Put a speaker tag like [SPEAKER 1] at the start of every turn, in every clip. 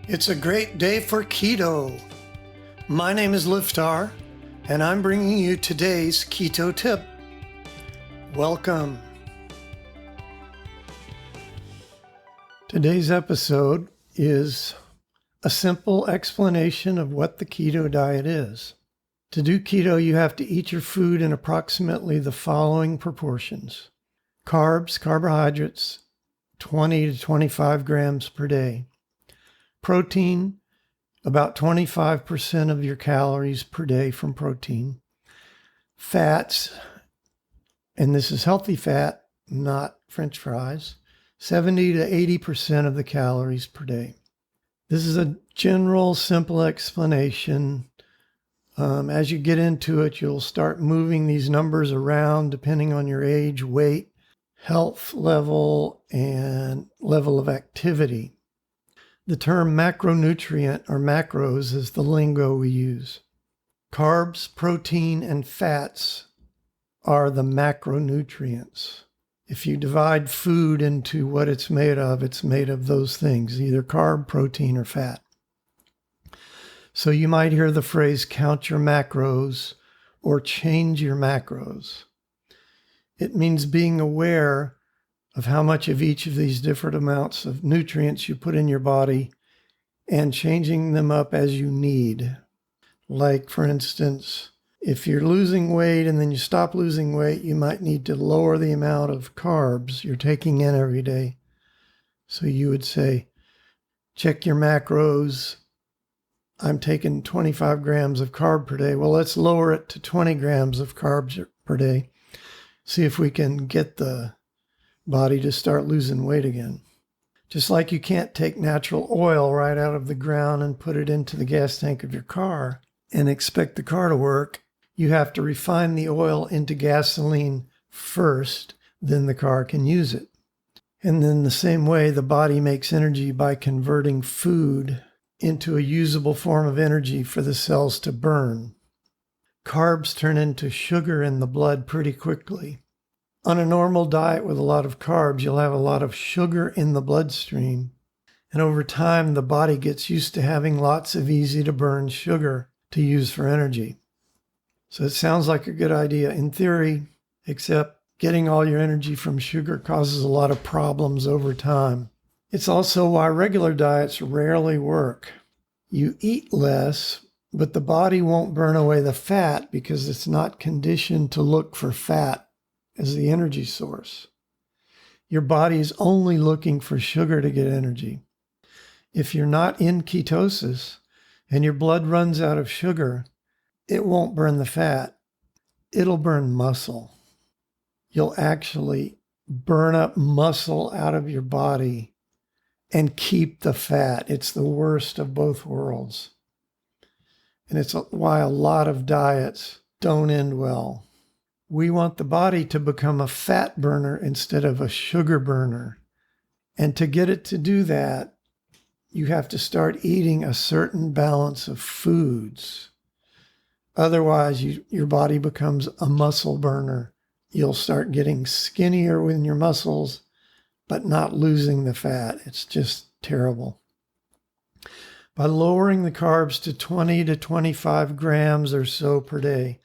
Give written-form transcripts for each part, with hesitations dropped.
[SPEAKER 1] It's a great day for keto. My name is Liftar, and I'm bringing you today's keto tip. Welcome. Today's episode is a simple explanation of what the keto diet is. To do keto, you have to eat your food in approximately the following proportions. Carbs, carbohydrates, 20 to 25 grams per day. Protein, about 25% of your calories per day from protein. Fats, and this is healthy fat, not French fries, 70 to 80% of the calories per day. This is a general, simple explanation. As you get into it, you'll start moving these numbers around depending on your age, weight, health level, and level of activity. The term macronutrient or macros is the lingo we use. Carbs, protein, and fats are the macronutrients. If you divide food into what it's made of those things, either carb, protein, or fat. So you might hear the phrase count your macros or change your macros. It means being aware of how much of each of these different amounts of nutrients you put in your body and changing them up as you need. Like, for instance, if you're losing weight and then you stop losing weight, you might need to lower the amount of carbs you're taking in every day. So you would say, check your macros. I'm taking 25 grams of carb per day. Well, let's lower it to 20 grams of carbs per day. See if we can get the body to start losing weight again. Just like you can't take natural oil right out of the ground and put it into the gas tank of your car and expect the car to work, you have to refine the oil into gasoline first, then the car can use it. And then the same way, the body makes energy by converting food into a usable form of energy for the cells to burn. Carbs turn into sugar in the blood pretty quickly. On a normal diet with a lot of carbs, you'll have a lot of sugar in the bloodstream. And over time, the body gets used to having lots of easy-to-burn sugar to use for energy. So it sounds like a good idea in theory, except getting all your energy from sugar causes a lot of problems over time. It's also why regular diets rarely work. You eat less, but the body won't burn away the fat because it's not conditioned to look for fat as the energy source. Your body is only looking for sugar to get energy. If you're not in ketosis and your blood runs out of sugar, it won't burn the fat. It'll burn muscle. You'll actually burn up muscle out of your body and keep the fat. It's the worst of both worlds. And it's why a lot of diets don't end well. We want the body to become a fat burner instead of a sugar burner. And to get it to do that, you have to start eating a certain balance of foods. Otherwise, your body becomes a muscle burner. You'll start getting skinnier with your muscles, but not losing the fat. It's just terrible. By lowering the carbs to 20 to 25 grams or so per day,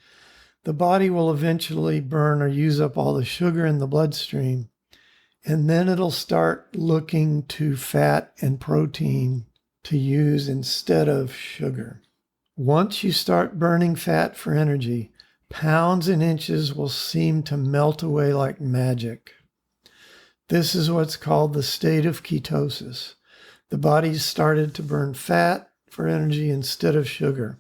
[SPEAKER 1] the body will eventually burn or use up all the sugar in the bloodstream, and then it'll start looking to fat and protein to use instead of sugar. Once you start burning fat for energy, pounds and inches will seem to melt away like magic. This is what's called the state of ketosis. The body's started to burn fat for energy instead of sugar.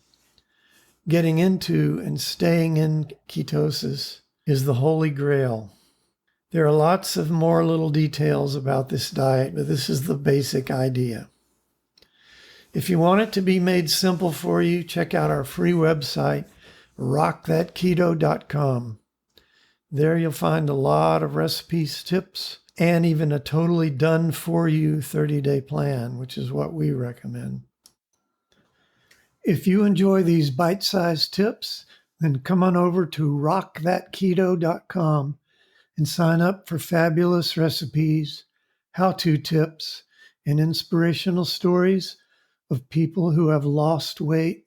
[SPEAKER 1] Getting into and staying in ketosis is the holy grail. There are lots of more little details about this diet, but this is the basic idea. If you want it to be made simple for you, check out our free website, rockthatketo.com. There you'll find a lot of recipes, tips, and even a totally done-for-you 30-day plan, which is what we recommend. If you enjoy these bite-sized tips, then come on over to rockthatketo.com and sign up for fabulous recipes, how-to tips, and inspirational stories of people who have lost weight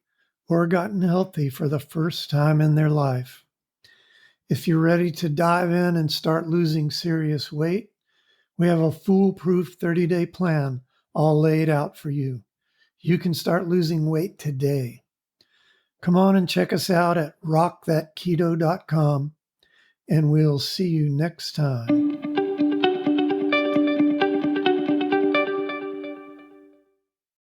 [SPEAKER 1] or gotten healthy for the first time in their life. If you're ready to dive in and start losing serious weight, we have a foolproof 30-day plan all laid out for you. You can start losing weight today. Come on and check us out at rockthatketo.com, and we'll see you next time.